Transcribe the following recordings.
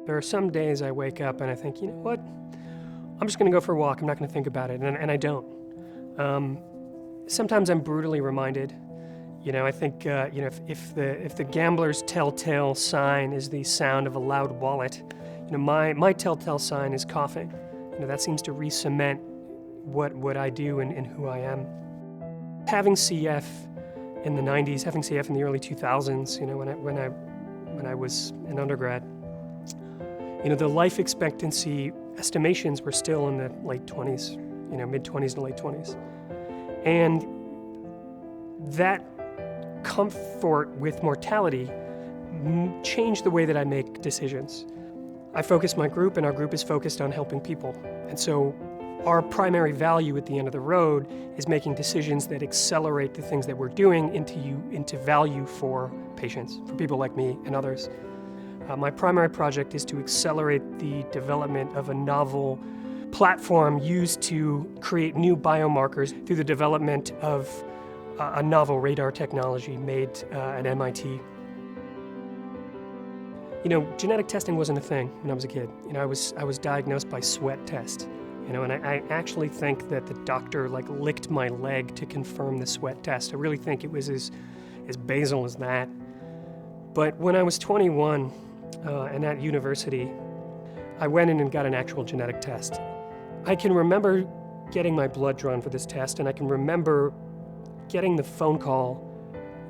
There are some days I wake up and I think, you know what? I'm just going to go for a walk. I'm not going to think about it, and I don't. Sometimes I'm brutally reminded. You know, I think if the gambler's telltale sign is the sound of a loud wallet, you know, my telltale sign is coughing. You know, that seems to re-cement what I do and who I am. Having CF in the 90s, having CF in the early 2000s, you know, when I was an undergrad, you know, the life expectancy estimations were still in the late 20s, you know, mid-20s to late 20s. And that comfort with mortality changed the way that I make decisions. I focus my group, and our group is focused on helping people. And so our primary value at the end of the road is making decisions that accelerate the things that we're doing into value for patients, for people like me and others. My primary project is to accelerate the development of a novel platform used to create new biomarkers through the development of a novel radar technology made at MIT. You know, genetic testing wasn't a thing when I was a kid. You know, I was diagnosed by sweat test. You know, and I actually think that the doctor licked my leg to confirm the sweat test. I really think it was as basal as that. But when I was 21 and at university, I went in and got an actual genetic test. I can remember getting my blood drawn for this test, and I can remember getting the phone call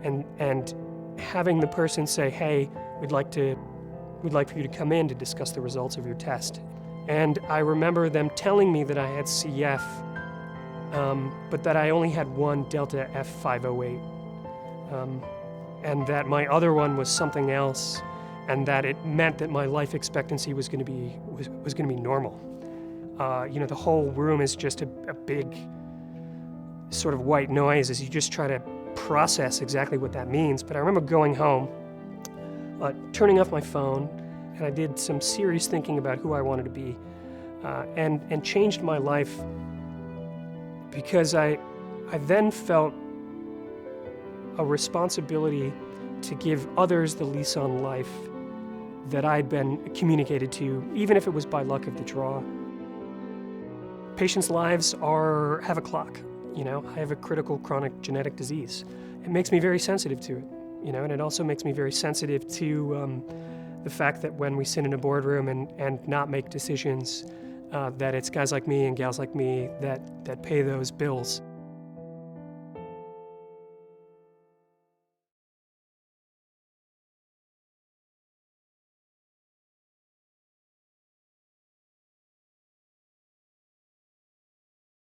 and having the person say, "Hey, we'd like for you to come in to discuss the results of your test." And I remember them telling me that I had CF, but that I only had one delta F508, and that my other one was something else, and that it meant that my life expectancy was going to be normal. You know, the whole room is just a big sort of white noise as you just try to process exactly what that means. But I remember going home, turning off my phone, and I did some serious thinking about who I wanted to be, and changed my life, because I then felt a responsibility to give others the lease on life that I'd been communicated to, even if it was by luck of the draw. Patients' lives have a clock. You know, I have a critical chronic genetic disease. It makes me very sensitive to it, you know, and it also makes me very sensitive to the fact that when we sit in a boardroom and not make decisions, that it's guys like me and gals like me that pay those bills.